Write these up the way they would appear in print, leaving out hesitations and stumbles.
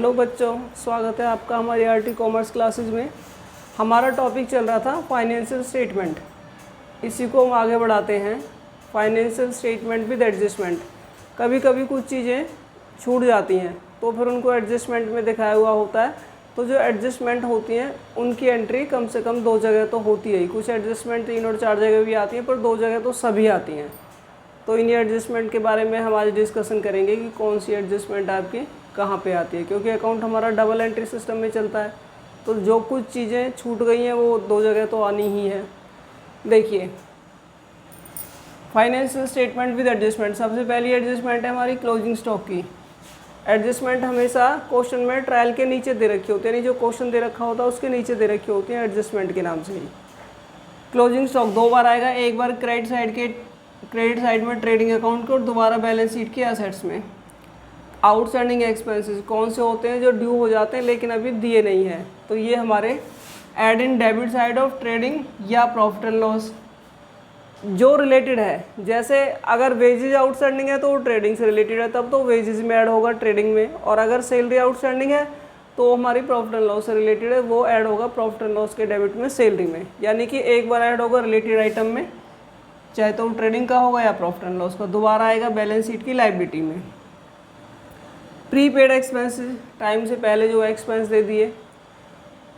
Hello बच्चों, स्वागत है आपका हमारी आरटी कॉमर्स क्लासेस में। हमारा टॉपिक चल रहा था फाइनेंशियल स्टेटमेंट। इसी को हम आगे बढ़ाते हैं। Financial statement with adjustment. कभी कभी कुछ चीज़ें छूट जाती हैं तो फिर उनको एडजस्टमेंट में दिखाया हुआ होता है। तो जो एडजस्टमेंट होती हैं उनकी एंट्री कम से कम 2 जगह तो होती है। कुछ एडजस्टमेंट 3 और 4 जगह भी आती हैं, पर 2 जगह तो सभी आती हैं। तो इन्हीं एडजस्टमेंट के बारे में हम आज डिस्कशन करेंगे कि कौन सी एडजस्टमेंट आपकी कहाँ पे आती है, क्योंकि अकाउंट हमारा डबल एंट्री सिस्टम में चलता है। तो जो कुछ चीज़ें छूट गई हैं वो 2 जगह तो आनी ही है। देखिए, फाइनेंशियल स्टेटमेंट विद एडजस्टमेंट। सबसे पहली एडजस्टमेंट है हमारी क्लोजिंग स्टॉक की। एडजस्टमेंट हमेशा क्वेश्चन में ट्रायल के नीचे दे रखी होती है, यानी जो क्वेश्चन दे रखा होता है उसके नीचे दे रखी होती है एडजस्टमेंट के नाम से ही। क्लोजिंग स्टॉक 2 बार आएगा, एक बार क्रेडिट साइड में ट्रेडिंग अकाउंट को और दोबारा बैलेंस शीट के एसेट्स में। आउटस्टैंडिंग एक्सपेंसेस कौन से होते हैं? जो ड्यू हो जाते हैं लेकिन अभी दिए नहीं हैं, तो ये हमारे add in debit side of trading या प्रॉफिट एंड लॉस जो रिलेटेड है। जैसे अगर वेजेज आउटस्टैंडिंग है तो वो ट्रेडिंग से रिलेटेड है, तब तो वेजेज में ऐड होगा ट्रेडिंग में। और अगर सैलरी आउटस्टैंडिंग है तो हमारी प्रॉफिट एंड लॉस से रिलेटेड है, वो ऐड होगा प्रॉफिट एंड लॉस के डेबिट में, सैलरी में। यानी कि एक बार ऐड होगा रिलेटेड आइटम में, चाहे तो ट्रेडिंग का होगा या प्रॉफिट एंड लॉस का, दोबारा आएगा बैलेंस शीट की लायबिलिटी में। प्रीपेड एक्सपेंसेस, टाइम से पहले जो एक्सपेंस दे दिए,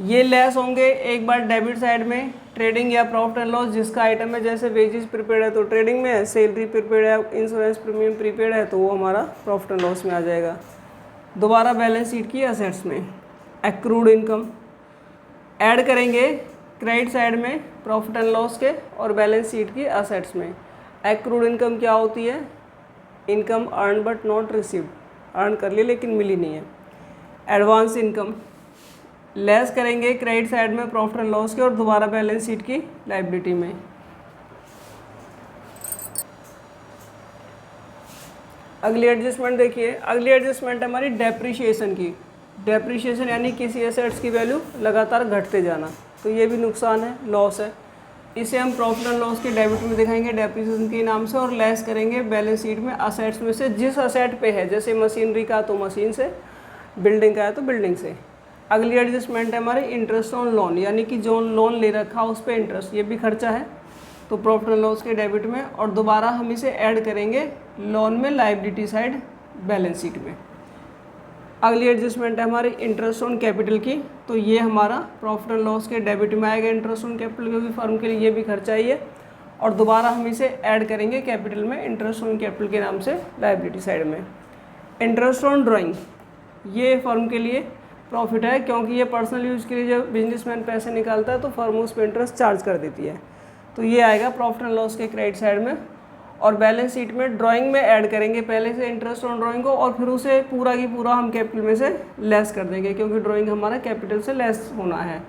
ये लेस होंगे एक बार डेबिट साइड में ट्रेडिंग या प्रॉफिट एंड लॉस जिसका आइटम है। जैसे वेजेस प्रीपेड है तो ट्रेडिंग में है, सैलरी प्रीपेड है, इंश्योरेंस प्रीमियम प्रीपेड है तो वो हमारा प्रॉफिट एंड लॉस में आ जाएगा। दोबारा बैलेंस शीट की एसेट्स में एक्रूड इनकम ऐड करेंगे क्रेडिट साइड में प्रॉफिट एंड लॉस के और बैलेंस शीट की एसेट्स में। एक्रूड इनकम क्या होती है? Income earn but not received, earn कर ली लेकिन मिली नहीं है। एडवांस इनकम लेस करेंगे क्रेडिट साइड में प्रॉफिट एंड लॉस के और दोबारा बैलेंस शीट की लायबिलिटी में। अगली एडजस्टमेंट देखिए, अगली एडजस्टमेंट है हमारी डेप्रिशिएशन की। डेप्रिशिएशन यानी किसी एसेट्स की वैल्यू लगातार घटते जाना, तो ये भी नुकसान है, लॉस है। इसे हम प्रॉफिट एंड लॉस के डेबिट में दिखाएंगे डेप्रिसिएशन के नाम से, और लेस करेंगे बैलेंस शीट में असेट्स में से जिस असेट पे है। जैसे मशीनरी का तो मशीन से, बिल्डिंग का है तो बिल्डिंग से। अगली एडजस्टमेंट है हमारे इंटरेस्ट ऑन लोन, यानी कि जो लोन ले रखा उस पर इंटरेस्ट, ये भी खर्चा है, तो प्रॉफिट एंड लॉस के डेबिट में। और दोबारा हम इसे ऐड करेंगे लोन में लायबिलिटी साइड बैलेंस शीट में। अगली एडजस्टमेंट है हमारी इंटरेस्ट ऑन कैपिटल की, तो ये हमारा प्रॉफिट एंड लॉस के डेबिट में आएगा इंटरेस्ट ऑन कैपिटल, क्योंकि फर्म के लिए ये भी खर्चा ही है। और दोबारा हम इसे ऐड करेंगे कैपिटल में इंटरेस्ट ऑन कैपिटल के नाम से लायबिलिटी साइड में। इंटरेस्ट ऑन ड्राइंग, ये फर्म के लिए प्रॉफिट है, क्योंकि ये पर्सनल यूज़ के लिए जब बिजनेसमैन पैसे निकालता है तो फर्म उस पर इंटरेस्ट चार्ज कर देती है, तो ये आएगा प्रॉफिट एंड लॉस के क्रेडिट साइड में। और बैलेंस शीट में ड्राइंग में ऐड करेंगे पहले से इंटरेस्ट ऑन ड्राइंग को, और फिर उसे पूरा की पूरा हम कैपिटल में से लेस कर देंगे, क्योंकि ड्राइंग हमारा कैपिटल से लेस होना है।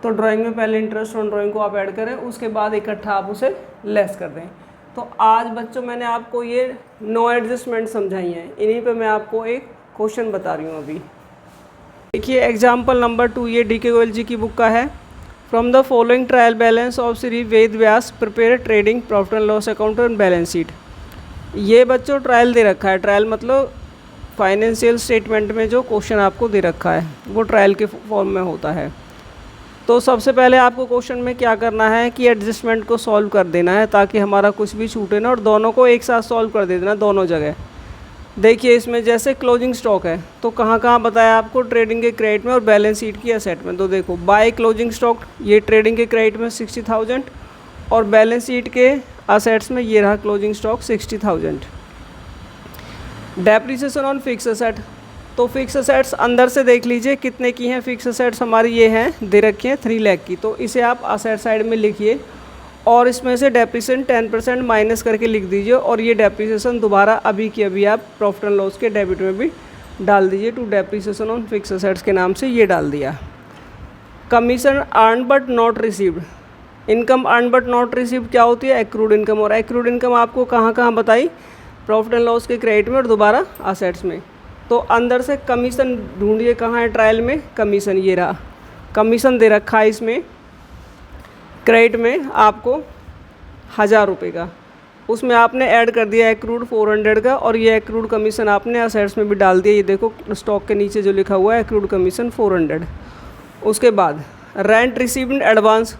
तो ड्राइंग में पहले इंटरेस्ट ऑन ड्राइंग को आप ऐड करें, उसके बाद इकट्ठा आप उसे लेस कर दें। तो आज बच्चों मैंने आपको ये 9 एडजस्टमेंट समझाई हैं, इन्हीं पर मैं आपको एक क्वेश्चन बता रही हूँ अभी। देखिए एग्जाम्पल नंबर 2, ये डी के गोयल जी की बुक का है। From the following trial balance of Shri Ved Vyas prepare trading profit and loss account and balance sheet. ये बच्चों ट्रायल दे रखा है। ट्रायल मतलब फाइनेंशियल स्टेटमेंट में जो क्वेश्चन आपको दे रखा है वो ट्रायल के फॉर्म में होता है। तो सबसे पहले आपको क्वेश्चन में क्या करना है कि एडजस्टमेंट को सॉल्व कर देना है, ताकि हमारा कुछ भी छूटे ना, और दोनों को एक साथ सॉल्व कर दे देना दोनों जगह। देखिए इसमें जैसे क्लोजिंग स्टॉक है तो कहाँ कहाँ बताया आपको? ट्रेडिंग के क्रेडिट में और बैलेंस शीट की एसेट में। तो देखो बाय क्लोजिंग स्टॉक, ये ट्रेडिंग के क्रेडिट में 60,000 और बैलेंस शीट के असेट्स में ये रहा closing stock 60,000। Depreciation on fix asset, तो फिक्स असेट्स अंदर से देख लीजिए कितने की हैं। फिक्स असेट्स हमारी ये हैं, दे रखी हैं 3 लाख की, तो इसे आप असेट साइड में लिखिए और इसमें से डेप्रिसिएशन 10% माइनस करके लिख दीजिए। और ये डेप्रिसिएशन दोबारा अभी की अभी आप प्रॉफिट एंड लॉस के डेबिट में भी डाल दीजिए, to depreciation on fix assets के नाम से ये डाल दिया। Commission earn but not received, income earn but not received क्या होती है? Accrued income. और एक्रूड इनकम आपको कहाँ कहाँ बताई? प्रॉफिट एंड लॉस के क्रेडिट में और दोबारा असेट्स में। तो अंदर से कमीशन ढूंढिए, कहाँ है ट्रायल में? कमीशन, ये रहा कमीशन दे रखा है इसमें क्रेडिट में आपको 1000 रुपये का। उसमें आपने ऐड कर दिया एक्रूड 400 का, और ये एक्रूड कमीशन आपने असेट्स में भी डाल दिया। ये देखो स्टॉक के नीचे जो लिखा हुआ है एक्रूड कमीशन 400। उसके बाद रेंट रिसीव्ड इन एडवांस,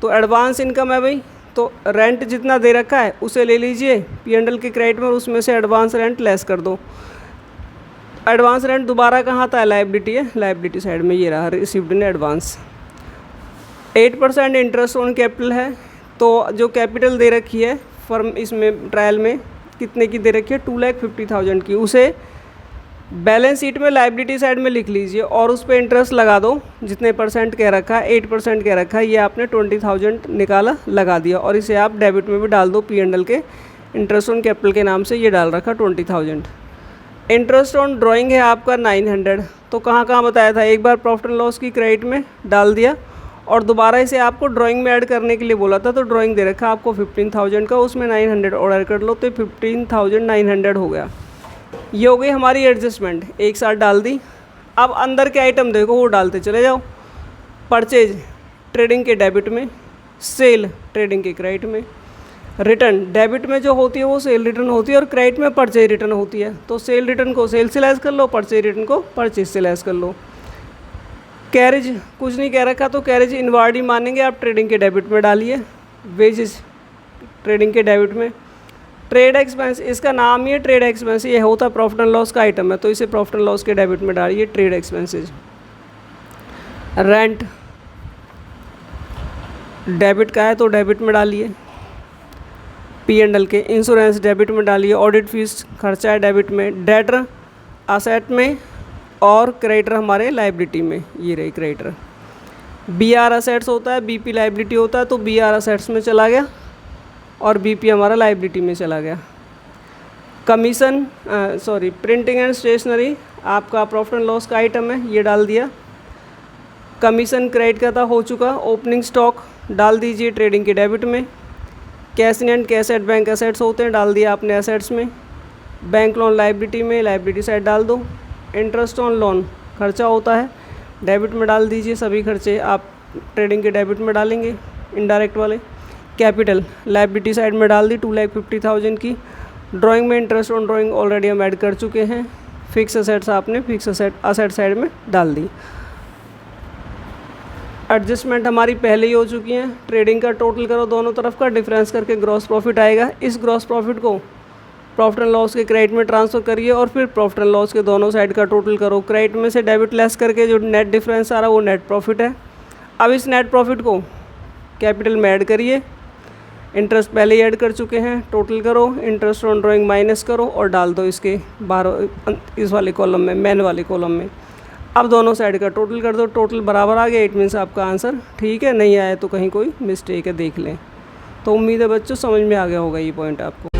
तो एडवांस इनकम है भाई, तो रेंट जितना दे रखा है उसे ले लीजिए P&L के क्रेडिट में, उसमें से एडवांस रेंट लेस कर दो। एडवांस रेंट दोबारा कहाँ था, लाइबिलिटी है, लाइबिलिटी साइड में ये रहा, received in advance. 8% interest on capital है, तो जो कैपिटल दे रखी है फर्म इसमें ट्रायल में कितने की दे रखी है, 2,50,000 की, उसे बैलेंस शीट में लाइबिलिटी साइड में लिख लीजिए और उस पर इंटरेस्ट लगा दो। जितने परसेंट कह रखा है, 8% कह रखा है, ये आपने 20,000 निकाला लगा दिया, और इसे आप डेबिट में भी डाल दो P&L के इंटरेस्ट ऑन कैपिटल के नाम से, ये डाल रखा 20,000। इंटरेस्ट ऑन ड्राइंग है आपका 900, तो कहाँ कहाँ बताया था, एक बार प्रॉफिट एंड लॉस की क्रेडिट में डाल दिया, और दोबारा इसे आपको ड्राइंग में ऐड करने के लिए बोला था, तो ड्राइंग दे रखा आपको 15,000 का, उसमें 900 और ऐड कर लो, तो 15,900 हो गया। ये हो गई हमारी एडजस्टमेंट, एक साथ डाल दी। अब अंदर के आइटम देखो वो डालते चले जाओ। परचेज ट्रेडिंग के डेबिट में, सेल ट्रेडिंग के क्रेडिट में, रिटर्न डेबिट में जो होती है वो सेल रिटर्न होती है, और क्रेडिट में परचेज रिटर्न होती है। तो सेल रिटर्न को सेल से लेस कर लो, परचेज रिटर्न को परचेज से लेस कर लो। कैरेज कुछ नहीं कह रखा, तो कैरेज इनवार्ड ही मानेंगे आप, ट्रेडिंग के डेबिट में डालिए। वेजेस ट्रेडिंग के डेबिट में। ट्रेड एक्सपेंस, इसका नाम ही है ट्रेड एक्सपेंस, ये होता प्रॉफिट एंड लॉस का आइटम है, तो इसे प्रॉफिट एंड लॉस के डेबिट में डालिए, ट्रेड एक्सपेंसेज। रेंट डेबिट का है तो डेबिट में डालिए P&L के। इंश्योरेंस डेबिट में डालिए। ऑडिट फीस खर्चा है डेबिट में। डेटर असेट में, और क्रेडिटर हमारे लाइबिलिटी में, ये रही क्रेडिटर। BR असेट्स होता है, BP लाइबिलिटी होता है, तो BR असेट्स में चला गया और BP हमारा लाइबिलिटी में चला गया। कमीशन प्रिंटिंग एंड स्टेशनरी आपका प्रॉफिट एंड लॉस का आइटम है, ये डाल दिया। कमीशन क्रेडिट का था, हो चुका। ओपनिंग स्टॉक डाल दीजिए ट्रेडिंग के डेबिट में। Cash in and cash at bank assets होते हैं, डाल दिया आपने एसेट्स में। बैंक लोन लाइबिलिटी में, लाइबिलिटी साइड डाल दो। इंटरेस्ट ऑन लोन खर्चा होता है, डेबिट में डाल दीजिए। सभी खर्चे आप ट्रेडिंग के डेबिट में डालेंगे, इनडायरेक्ट वाले। कैपिटल लाइबिलिटी साइड में डाल दी 2,50,000 की। ड्राइंग में इंटरेस्ट ऑन ड्राइंग ऑलरेडी हम ऐड कर चुके हैं। फिक्स असेट्स आपने फिक्स असेट साइड में डाल दी। एडजस्टमेंट हमारी पहले ही हो चुकी हैं। ट्रेडिंग का टोटल करो दोनों तरफ का, डिफरेंस करके ग्रॉस प्रॉफिट आएगा। इस ग्रॉस प्रॉफिट को प्रॉफिट एंड लॉस के क्रेडिट में ट्रांसफ़र करिए, और फिर प्रॉफिट एंड लॉस के दोनों साइड का टोटल करो। क्रेडिट में से डेबिट लेस करके जो नेट डिफरेंस आ रहा है वो नेट प्रॉफिट है। अब इस नेट प्रॉफिट को कैपिटल में ऐड करिए। इंटरेस्ट पहले ही ऐड कर चुके हैं, टोटल करो। इंटरेस्ट ऑन ड्राइंग माइनस करो और डाल दो इसके बाहर इस वाले कॉलम में, मैन वाले कॉलम में। अब दोनों साइड का टोटल कर दो, टोटल बराबर आ गया, इट मीन्स आपका आंसर ठीक है। नहीं आया तो कहीं कोई मिस्टेक है, देख लें। तो उम्मीद है बच्चों समझ में आ गया होगा ये पॉइंट आपको।